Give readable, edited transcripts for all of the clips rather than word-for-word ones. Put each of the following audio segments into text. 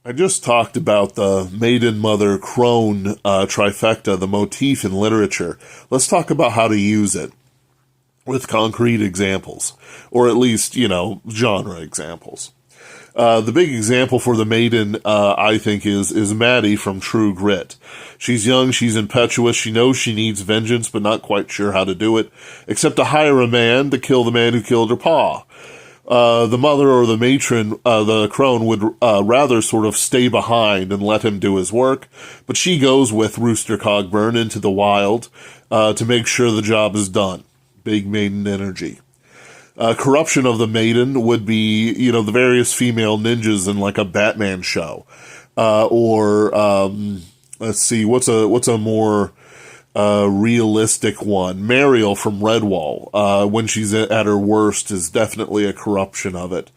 I just talked about the Maiden Mither Crone trifecta, the motif in literature. Let's talk about how to use it with concrete examples, or at least, genre examples. The big example for the maiden, I think, is Maddie from True Grit. She's young, she's impetuous, she knows she needs vengeance, but not quite sure how to do it, except to hire a man to kill the man who killed her pa. The mother or the matron, the crone, would rather sort of stay behind and let him do his work, but she goes with Rooster Cogburn into the wild to make sure the job is done. Big maiden energy. Corruption of the maiden would be, the various female ninjas in like a Batman show. Let's see, what's a more realistic one? Mariel from Redwall, when she's at her worst, is definitely a corruption of it.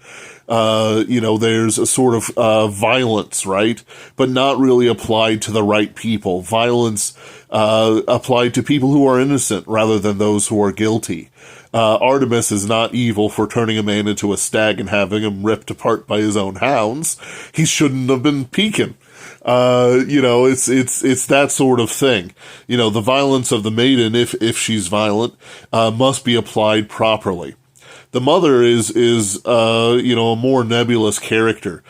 There's a sort of violence, right? But not really applied to the right people. Violence applied to people who are innocent rather than those who are guilty. Artemis is not evil for turning a man into a stag and having him ripped apart by his own hounds. He shouldn't have been peeking. It's that sort of thing. The violence of the maiden, if she's violent, must be applied properly. The mother is a more nebulous character.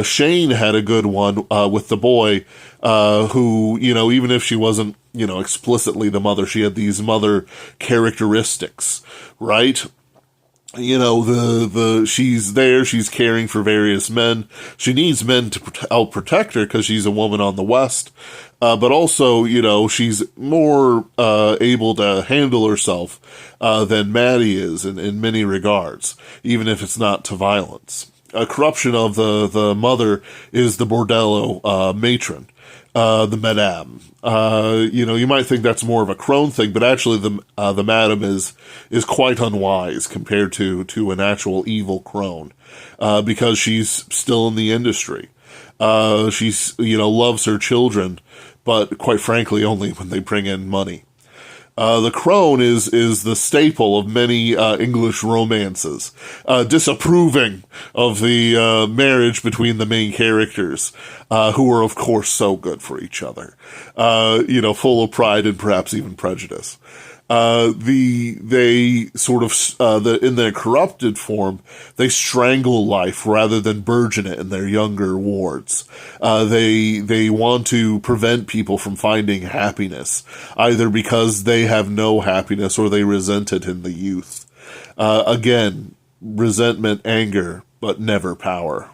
Shane had a good one, with the boy, who, even if she wasn't, explicitly the mother, she had these mother characteristics, right? She's there, she's caring for various men. She needs men to help protect her because she's a woman on the West. But also, she's more, able to handle herself, than Maddie is in many regards, even if it's not to violence. A corruption of the mother is the bordello, matron. The madame. You might think that's more of a crone thing, but actually the madam is quite unwise compared to an actual evil crone, because she's still in the industry. She's, loves her children, but quite frankly, only when they bring in money. The crone is the staple of many English romances, disapproving of the marriage between the main characters, who are of course so good for each other, full of pride and perhaps even prejudice. They sort of, in their corrupted form, they strangle life rather than burgeon it in their younger wards. They want to prevent people from finding happiness, either because they have no happiness or they resent it in the youth. Again, resentment, anger, but never power.